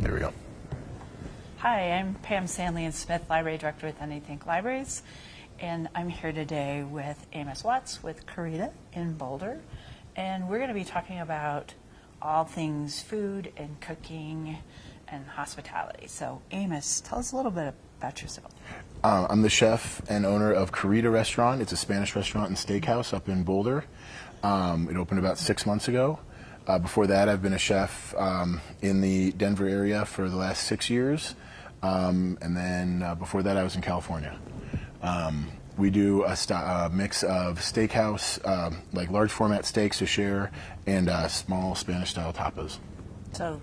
There we go. Hi, I'm Pam Sandlian Smith, Library Director with Anythink Libraries, and I'm here today with Amos with Corrida in Boulder, and we're going to be talking about all things food and cooking and hospitality. So, Amos, tell us a little bit about yourself. I'm the chef and owner of Corrida Restaurant. It's a Spanish restaurant and steakhouse up in Boulder. It opened about 6 months ago. Before that, I've been a chef in the Denver area for the last 6 years. And then before that, I was in California. We do a mix of steakhouse, like large format steaks to share, and small Spanish-style tapas. So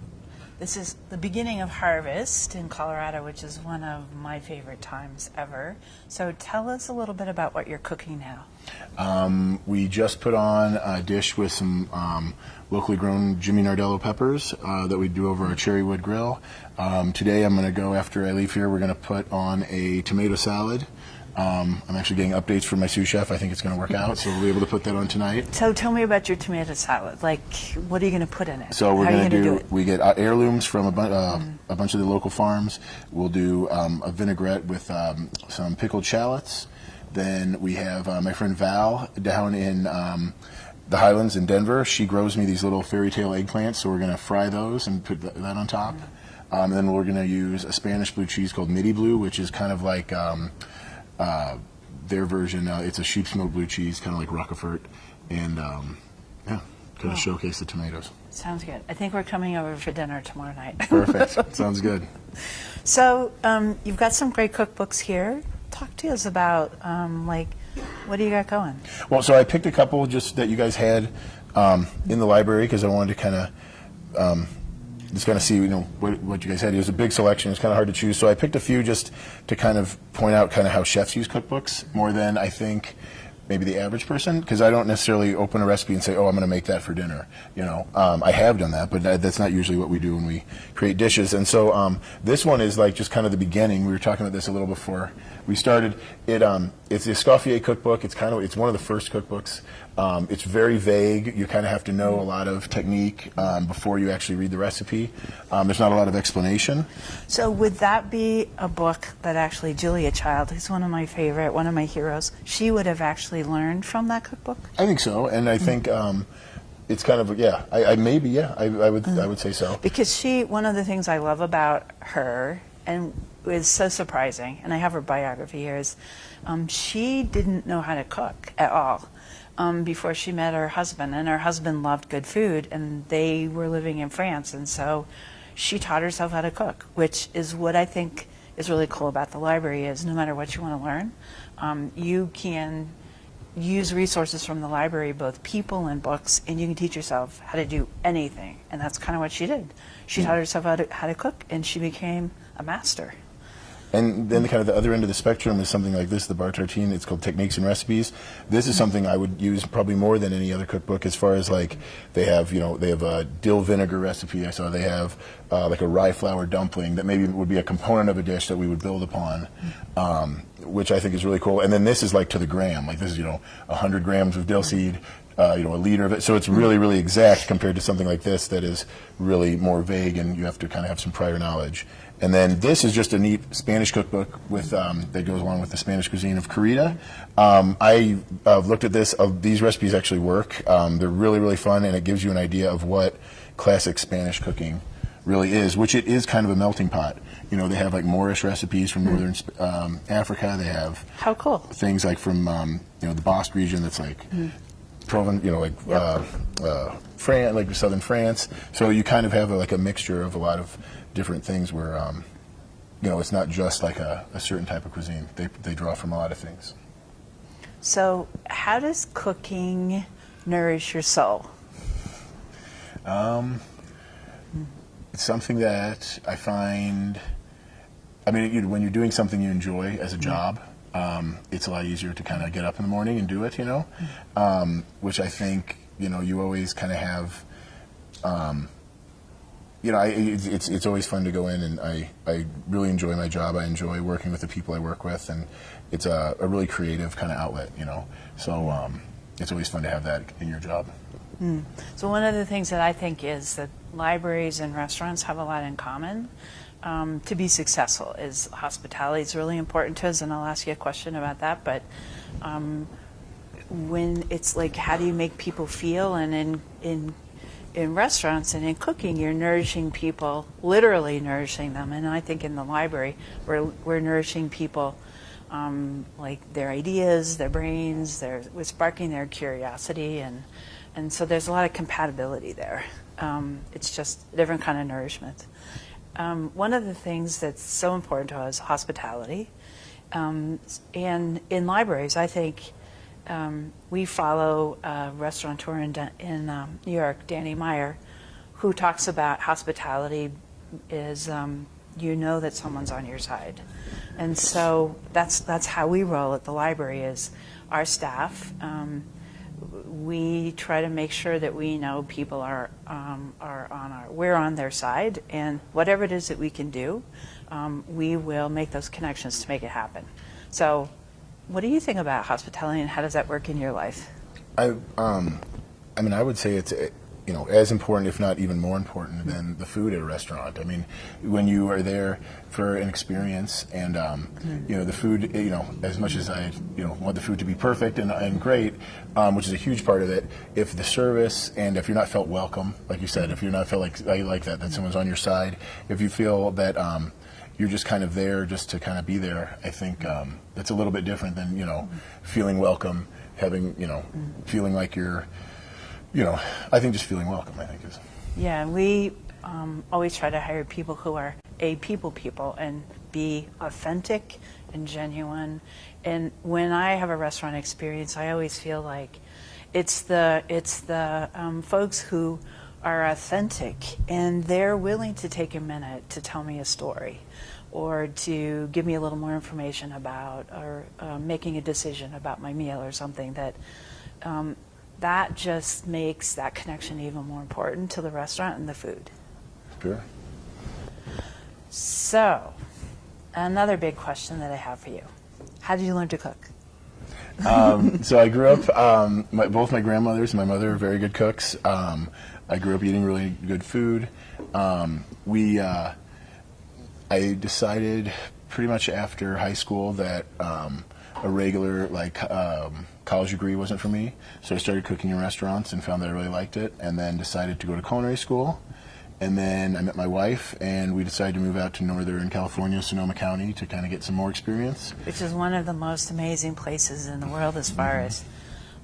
this is the beginning of harvest in Colorado, which is one of my favorite times ever. So tell us a little bit about what you're cooking now. We just put on a dish with some locally grown Jimmy Nardello peppers that we do over our cherry wood grill. Today I'm going to go, after I leave here, we're going to put on a tomato salad. I'm actually getting updates from my sous chef. I think it's going to work out, so we'll be able to put that on tonight. So tell me about your tomato salad. Like, what are you going to put in it? So we're going to do we get heirlooms from a bunch of the local farms. We'll do a vinaigrette with some pickled shallots. Then we have my friend Val down in the Highlands in Denver. She grows me these little fairy tale eggplants, so we're going to fry those and put that on top. And then we're going to use a Spanish blue cheese called Midi Blue, which is kind of like their version. It's a sheep's milk blue cheese, kind of like Roquefort, and kind of showcase the tomatoes. Sounds good. I think we're coming over for dinner tomorrow night. Perfect. Sounds good. So you've got some great cookbooks here. Talk to us about what do you got going? Well, so I picked a couple just that you guys had in the library because I wanted to kind of just kind of see what you guys had. It was a big selection. It's kind of hard to choose. So I picked a few just to kind of point out kind of how chefs use cookbooks more than I think maybe the average person, because I don't necessarily open a recipe and say, oh, I'm going to make that for dinner. I have done that, but that's not usually what we do when we create dishes. And so this one is like just kind of the beginning. We were talking about this a little before we started. It's the Escoffier cookbook. It's one of the first cookbooks. It's very vague. You kind of have to know a lot of technique before you actually read the recipe. There's not a lot of explanation. So would that be a book that actually Julia Child, who's one of my heroes, she would have actually learned from that cookbook? I think so, and I think it's kind of I would say so. Because one of the things I love about her, and is so surprising, and I have her biography here, is she didn't know how to cook at all before she met her husband, and her husband loved good food, and they were living in France, and so she taught herself how to cook, which is what I think is really cool about the library. Is no matter what you want to learn, you can use resources from the library, both people and books, and you can teach yourself how to do anything, and that's kind of what she did. She taught herself how to cook, and she became a master. And then kind of the other end of the spectrum is something like this, the Bar Tartine. It's called Techniques and Recipes. This is something I would use probably more than any other cookbook, as far as like they have a dill vinegar recipe. I saw they have like a rye flour dumpling that maybe would be a component of a dish that we would build upon, which I think is really cool. And then this is like to the gram. Like this is 100 grams of dill seed. A liter of it. So it's really, really exact compared to something like this that is really more vague, and you have to kind of have some prior knowledge. And then this is just a neat Spanish cookbook with that goes along with the Spanish cuisine of Corrida. I looked at this. These recipes actually work. They're really, really fun, and it gives you an idea of what classic Spanish cooking really is, which it is kind of a melting pot. They have like Moorish recipes from northern Africa. They have how cool things like from the Basque region that's like Provence, France, like southern France. So you kind of have like a mixture of a lot of different things where, it's not just like a certain type of cuisine. They draw from a lot of things. So how does cooking nourish your soul? It's something that I find, when you're doing something you enjoy as a job, it's a lot easier to kind of get up in the morning and do it, which I think, you always kind of have, it's always fun to go in, and I really enjoy my job. I enjoy working with the people I work with, and it's a really creative kind of outlet, so it's always fun to have that in your job. So one of the things that I think is that libraries and restaurants have a lot in common. To be successful is hospitality is really important to us, and I'll ask you a question about that. But when it's like, how do you make people feel? And in restaurants and in cooking, you're nourishing people, literally nourishing them. And I think in the library, we're nourishing people, like their ideas, their brains, we're sparking their curiosity, and so there's a lot of compatibility there. It's just a different kind of nourishment. One of the things that's so important to us is hospitality. And in libraries, I think we follow a restaurateur in New York, Danny Meyer, who talks about hospitality is you know that someone's on your side. And so that's how we roll at the library is our staff. We try to make sure that we know people we're on their side, and whatever it is that we can do, we will make those connections to make it happen. So, what do you think about hospitality, and how does that work in your life? I mean, I would say it's as important, if not even more important, than the food at a restaurant. I mean, when you are there for an experience, and the food, as much as I want the food to be perfect and great, which is a huge part of it. If the service and if you're not felt welcome, like you said, if you're not felt like that someone's on your side, if you feel that you're just kind of there just to kind of be there, I think that's a little bit different than feeling welcome, having feeling like you're. I think just feeling welcome, I think is. Yeah, we always try to hire people who are people and be authentic and genuine. And when I have a restaurant experience, I always feel like it's the folks who are authentic and they're willing to take a minute to tell me a story or to give me a little more information about or making a decision about my meal or something that just makes that connection even more important to the restaurant and the food. Sure. So, another big question that I have for you. How did you learn to cook? So I grew up, both my grandmothers and my mother are very good cooks. I grew up eating really good food. I decided pretty much after high school that a regular college degree wasn't for me, so I started cooking in restaurants and found that I really liked it, and then decided to go to culinary school. And then I met my wife, and we decided to move out to Northern California, Sonoma County, to kind of get some more experience. Which is one of the most amazing places in the world as far as,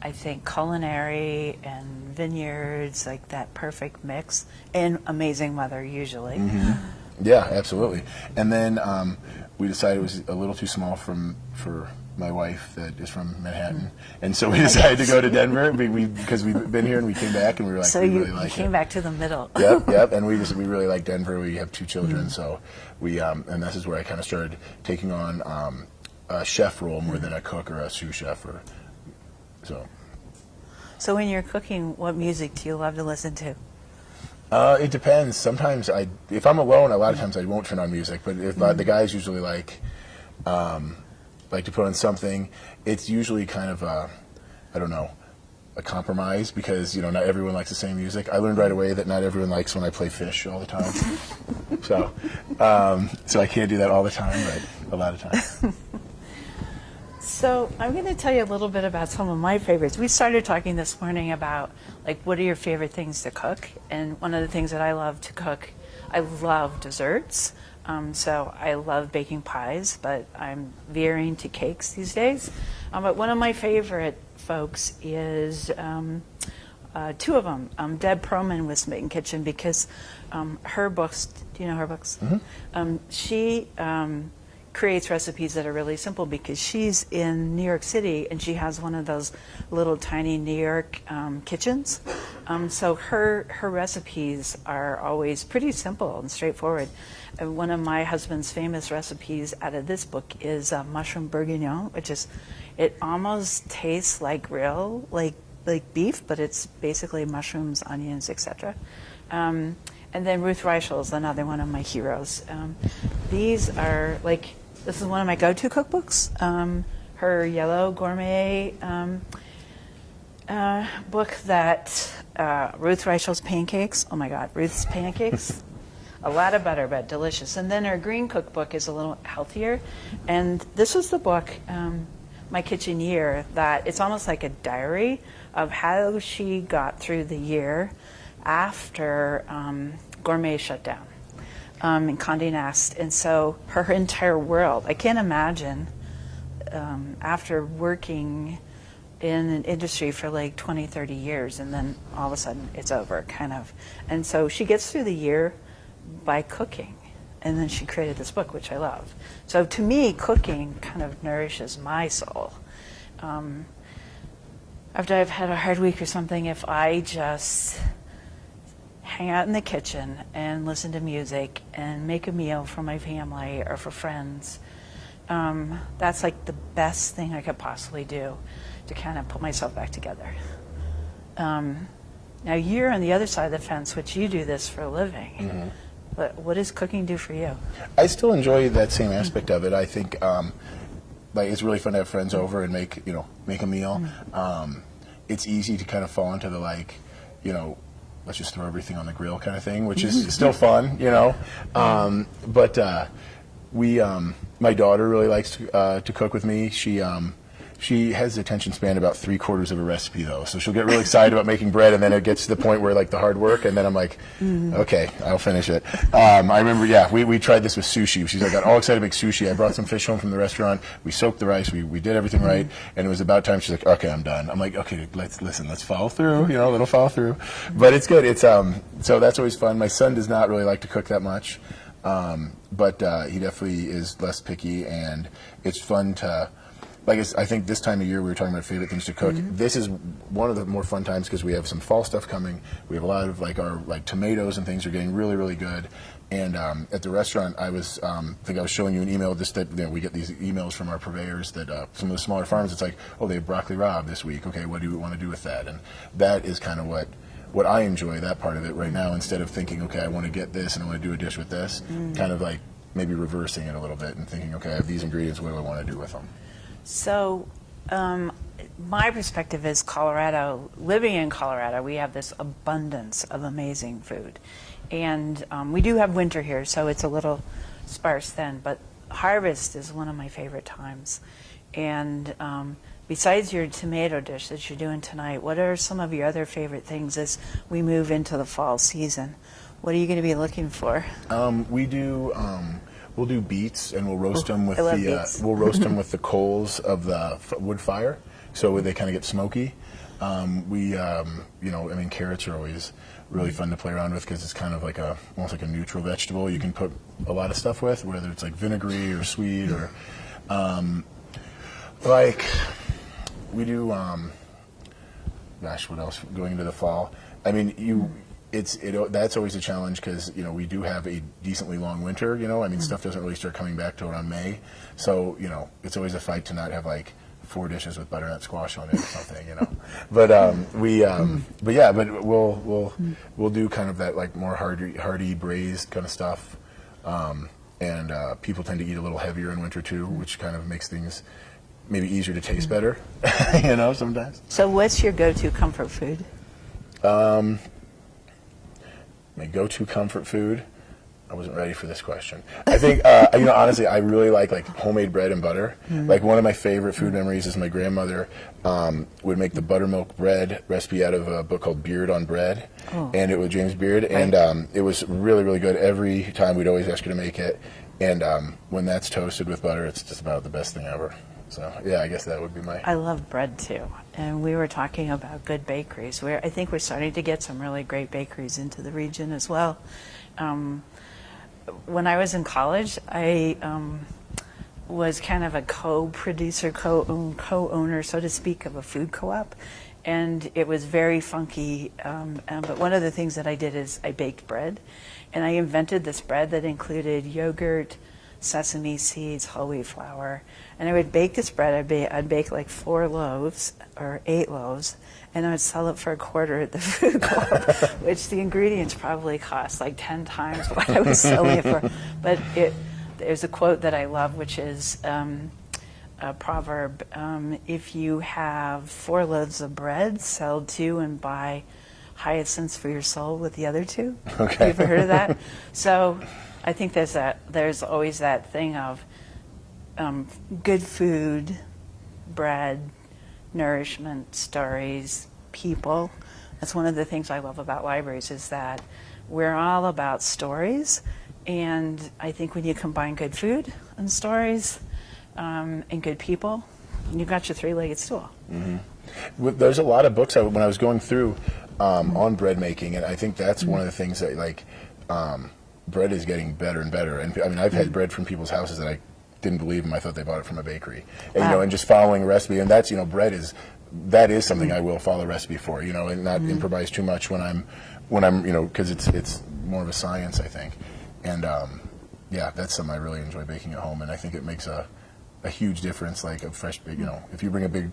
I think, culinary and vineyards, like that perfect mix, and amazing weather usually. Yeah, absolutely. And then we decided it was a little too small for my wife that is from Manhattan, and so we decided to go to Denver because we've been here and we came back and we were like, so we you, really like you came back to the middle. Yep, and we really like Denver. We have 2 children, so we and this is where I kind of started taking on a chef role more than a cook or a sous chef or so. So when you're cooking, what music do you love to listen to? It depends. Sometimes if I'm alone, a lot of times I won't turn on music, but if the guys usually like to put on something, it's usually kind of a compromise because not everyone likes the same music. I learned right away that not everyone likes when I play Fish all the time, so I can't do that all the time, but a lot of times. So I'm going to tell you a little bit about some of my favorites. We started talking this morning about what are your favorite things to cook, and one of the things that I love to cook, I love desserts. So I love baking pies, but I'm veering to cakes these days. But one of my favorite folks is 2 of them. Deb Proman with Smitten Kitchen, because her books, do you know her books? She creates recipes that are really simple because she's in New York City and she has one of those little tiny New York kitchens. So her recipes are always pretty simple and straightforward. And one of my husband's famous recipes out of this book is mushroom bourguignon, which is, it almost tastes like real, like beef, but it's basically mushrooms, onions, etc. And then Ruth Rachael is another one of my heroes. These are this is one of my go-to cookbooks. Her Yellow Gourmet book that Ruth Rachael's pancakes. Oh my God, Ruth's pancakes. A lot of butter, but delicious. And then her green cookbook is a little healthier. And this was the book, My Kitchen Year, that it's almost like a diary of how she got through the year after Gourmet shut down in Condé Nast. And so her entire world, I can't imagine after working in an industry for like 20, 30 years, and then all of a sudden it's over, kind of. And so she gets through the year by cooking. And then she created this book, which I love. So to me, cooking kind of nourishes my soul. After I've had a hard week or something, if I just hang out in the kitchen and listen to music and make a meal for my family or for friends, that's like the best thing I could possibly do to kind of put myself back together. Now you're on the other side of the fence, which you do this for a living. Mm-hmm. But what does cooking do for you? I still enjoy that same aspect of it. I think like it's really fun to have friends over and make a meal. It's easy to kind of fall into the let's just throw everything on the grill kind of thing, which is still fun, But my daughter really likes to cook with me. She has the attention span about 3/4 of a recipe, though. So she'll get really excited about making bread, and then it gets to the point where, like, the hard work, and then I'm like, okay, I'll finish it. I remember, we tried this with sushi. She's like, got all excited to make sushi. I brought some fish home from the restaurant. We soaked the rice. We did everything right, and it was about time. She's like, okay, I'm done. I'm like, okay, let's follow through, a little follow through. But it's good. It's so that's always fun. My son does not really like to cook that much, but he definitely is less picky, and it's fun to... I think this time of year we were talking about favorite things to cook. This is one of the more fun times because we have some fall stuff coming. We have a lot of our tomatoes and things are getting really, really good. And at the restaurant, I was I think I was showing you an email just that we get these emails from our purveyors that some of the smaller farms. It's like, oh, they have broccoli rabe this week. Okay, what do you want to do with that? And that is kind of what I enjoy, that part of it right now. Instead of thinking, okay, I want to get this and I want to do a dish with this, kind of like maybe reversing it a little bit and thinking, okay, I have these ingredients. What do I want to do with them? So, my perspective is Colorado, living in Colorado, we have this abundance of amazing food. And we do have winter here, so it's a little sparse then, but harvest is one of my favorite times. And besides your tomato dish that you're doing tonight, what are some of your other favorite things as we move into the fall season? What are you going to be looking for? We'll do beets, and we'll roast them with the coals of the wood fire, so they kind of get smoky. Carrots are always really fun to play around with because it's kind of almost like a neutral vegetable. You can put a lot of stuff with, whether it's vinegary or sweet or we do. What else? Going into the fall, that's always a challenge because we do have a decently long winter. Stuff doesn't really start coming back till around May, so it's always a fight to not have 4 dishes with butternut squash on it or something. But we'll do kind of that more hearty braised kind of stuff, and people tend to eat a little heavier in winter too, which kind of makes things maybe easier to taste better. Sometimes. So, what's your go-to comfort food? My go-to comfort food? I wasn't ready for this question. I think, honestly, I really like homemade bread and butter. One of my favorite food memories is my grandmother would make the buttermilk bread recipe out of a book called Beard on Bread, and it was James Beard, and it was really, really good. Every time we'd always ask her to make it, and when that's toasted with butter, it's just about the best thing ever. So, yeah, I guess that would be my... I love bread, too. And we were talking about good bakeries. I think we're starting to get some really great bakeries into the region as well. When I was in college, I was kind of a co-producer, co-owner, so to speak, of a food co-op. And it was very funky. But one of the things that I did is I baked bread. And I invented this bread that included yogurt, sesame seeds, whole wheat flour, and I would bake this bread. I'd bake 4 loaves or 8 loaves, and I would sell it for $0.25 at the food co-op, which the ingredients probably cost 10 times what I was selling it for. But there's a quote that I love, which is a proverb: if you have 4 loaves of bread, sell 2 and buy hyacinths for your soul with the other two. Okay. You ever heard of that? So I think there's always that thing of good food, bread, nourishment, stories, people. That's one of the things I love about libraries, is that we're all about stories. And I think when you combine good food and stories and good people, you've got your three-legged stool. There's a lot of books when I was going through on bread making, and I think that's one of the things that, like, bread is getting better and better. And I mean, I've had bread from people's houses that I didn't believe them. I thought they bought it from a bakery. And, you know, and just following a recipe, and that's, you know, that is something I will follow a recipe for, you know, and not improvise too much when I'm, you know, because it's more of a science, I think. And yeah, that's something I really enjoy baking at home, and I think it makes a huge difference. Like a fresh bake, you know, if you bring a big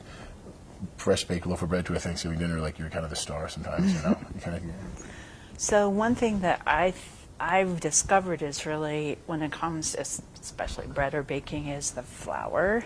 fresh baked loaf of bread to a Thanksgiving dinner, like, you're kind of the star sometimes, you know. You kind of, So one thing that I've discovered is really, when it comes to especially bread or baking, is the flour.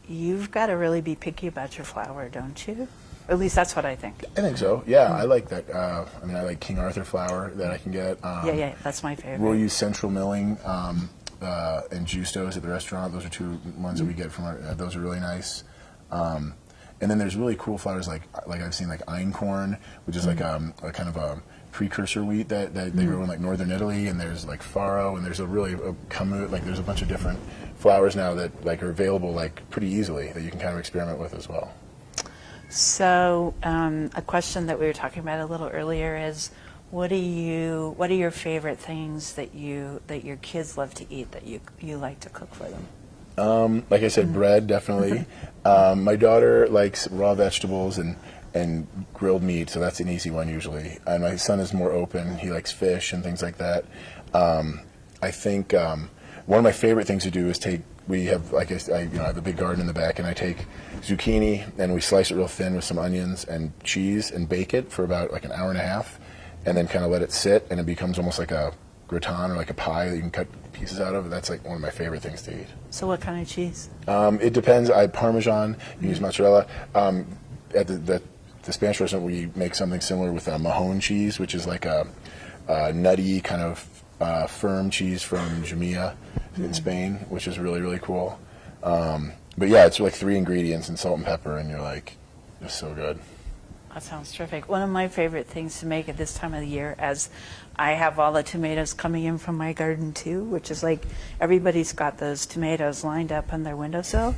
You've got to really be picky about your flour, don't you? At least that's what I think. I think so. Yeah, I like that. I mean, I like King Arthur flour that I can get. Yeah, that's my favorite. We'll use Central Milling and Justos at the restaurant. Those are two ones that we get from those are really nice. And then there's really cool flours like I've seen, like einkorn, which is like a kind of a precursor wheat that they grow in like northern Italy. And there's like farro, and there's a kamut. Like, there's a bunch of different flours now that, like, are available, like, pretty easily, that you can kind of experiment with as well. So a question that we were talking about a little earlier is, what are your favorite things that your kids love to eat that you like to cook for them? Like I said, bread, definitely. My daughter likes raw vegetables and grilled meat, so that's an easy one usually. And my son is more open. He likes fish and things like that. I think one of my favorite things to do is we have, like I have a big garden in the back, and I take zucchini and we slice it real thin with some onions and cheese and bake it for about like an hour and a half, and then kind of let it sit, and it becomes almost like a gratin or like a pie that you can cut pieces out of. That's like one of my favorite things to eat. So what kind of cheese? It depends. Parmesan, you use mozzarella. At the Spanish restaurant, we make something similar with Mahon cheese, which is like a nutty kind of firm cheese from Jamia in Spain, which is really, really cool. But yeah, it's like 3 ingredients and salt and pepper, and you're like, it's so good. That sounds terrific. One of my favorite things to make at this time of the year, as I have all the tomatoes coming in from my garden too, which is like everybody's got those tomatoes lined up on their windowsill,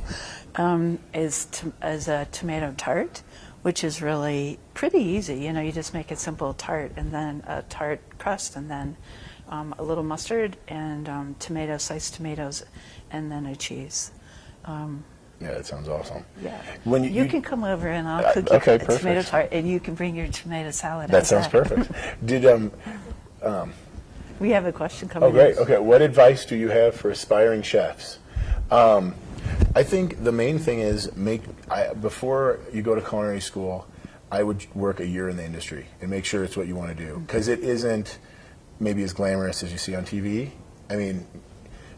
is a tomato tart, which is really pretty easy. You know, you just make a simple tart, and then a tart crust, and then a little mustard and sliced tomatoes, and then a cheese. Yeah, that sounds awesome. Yeah. When you can come over and I'll cook you okay, a perfect. tomato tart, and you can bring your tomato salad. That sounds perfect. We have a question coming in. Oh, great. Okay, what advice do you have for aspiring chefs? I think the main thing is before you go to culinary school, I would work a year in the industry and make sure it's what you want to do, because it isn't maybe as glamorous as you see on TV. I mean,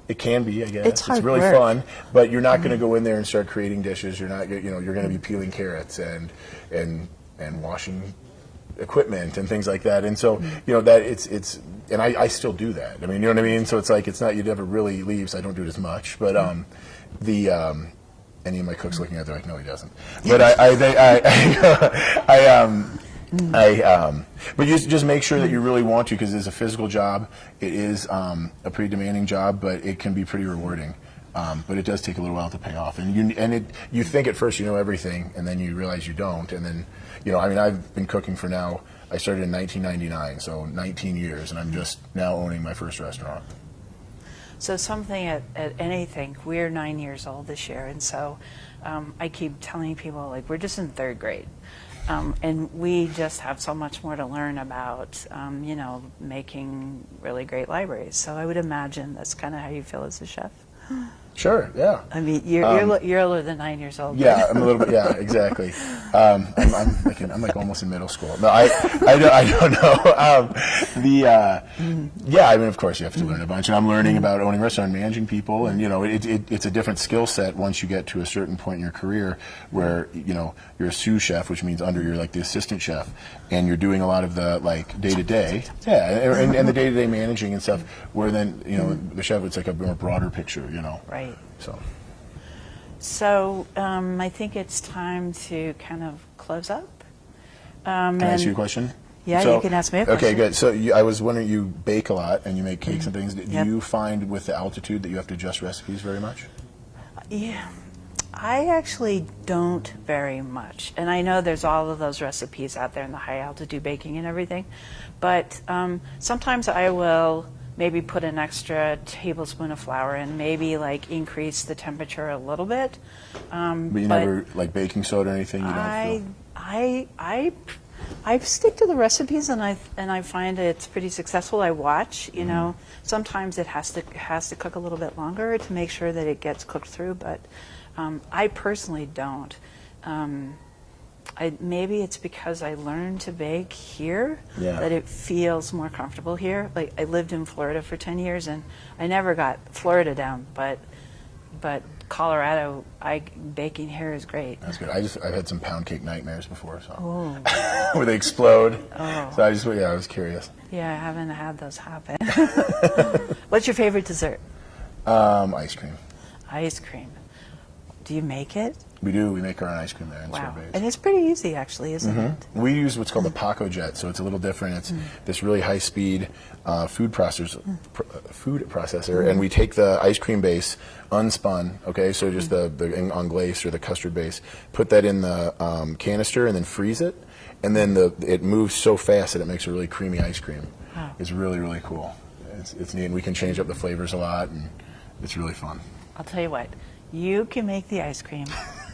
it can be, I guess. It's hard really work. fun, but you're not going to go in there and start creating dishes. You're not, you're going to be peeling carrots and washing equipment and things like that. And so, that it's and I still do that. I mean, you know what I mean? So it's like, it's not, you never really leave, so I don't do it as much. But any of my cooks looking at, they're like, no, he doesn't. But but you just make sure that you really want to, because it's a physical job. It is a pretty demanding job, but it can be pretty rewarding. But it does take a little while to pay off. And you think at first you know everything, and then you realize you don't. And then, I mean, I've been cooking for now, I started in 1999, so 19 years, and I'm just now owning my first restaurant. So something at Anythink, we're 9 years old this year, and so I keep telling people, like, we're just in 3rd grade. And we just have so much more to learn about, making really great libraries. So I would imagine that's kind of how you feel as a chef. Sure. Yeah. I mean, you're older than 9 years old. Yeah, I'm a little bit. Yeah, exactly. I'm like almost in middle school. No, I don't know. Yeah, I mean, of course, you have to learn a bunch, and I'm learning about owning a restaurant, and managing people, and it's a different skill set once you get to a certain point in your career where you're a sous chef, which means you're like the assistant chef, and you're doing a lot of the like day to day, and the day to day managing and stuff. Where then the chef, it's like a more broader picture, Right. So I think it's time to kind of close up. can I ask you a question? Yeah, So, you can ask me a question. Okay, good. So I was wondering, you bake a lot and you make cakes and things. Do you find with the altitude that you have to adjust recipes very much? Yeah, I actually don't very much. And I know there's all of those recipes out there in the high altitude baking and everything. But sometimes I will maybe put an extra tablespoon of flour in, maybe like increase the temperature a little bit. But you never like baking soda or anything? You don't feel? I stick to the recipes, and I find it's pretty successful. I watch, sometimes it has to cook a little bit longer to make sure that it gets cooked through, but I personally don't. Maybe it's because I learned to bake here that it feels more comfortable here. Like I lived in Florida for 10 years, and I never got Florida down, but Colorado, baking here is great. That's good. I've had some pound cake nightmares before, so where they explode. Oh. So I was curious. Yeah, I haven't had those happen. What's your favorite dessert? Ice cream. Ice cream. Do you make it? We do. We make our own ice cream there in Wow. sorbets. And it's pretty easy, actually, isn't it? We use what's called a Paco Jet, so it's a little different. It's this really high-speed food processor, and we take the ice cream base unspun, okay, so just the anglaise or the custard base, put that in the canister and then freeze it, and then it moves so fast that it makes a really creamy ice cream. Wow. It's really, really cool. It's neat, and we can change up the flavors a lot, and it's really fun. I'll tell you what. You can make the ice cream.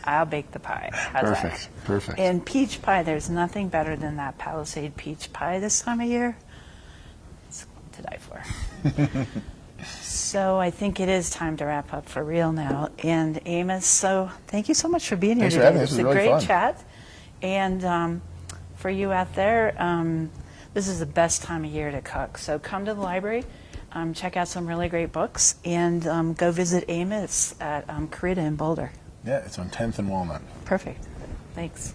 I'll bake the pie. How's Perfect. that? Perfect. And peach pie, there's nothing better than that Palisade peach pie this time of year. It's to die for. So I think it is time to wrap up for real now. And Amos, so thank you so much for being here Thanks for today. having me. This This was a was really great fun. chat. And for you out there, this is the best time of year to cook. So come to the library. Check out some really great books, and go visit Amos at Corrida in Boulder. Yeah, it's on 10th and Walnut. Perfect. Thanks.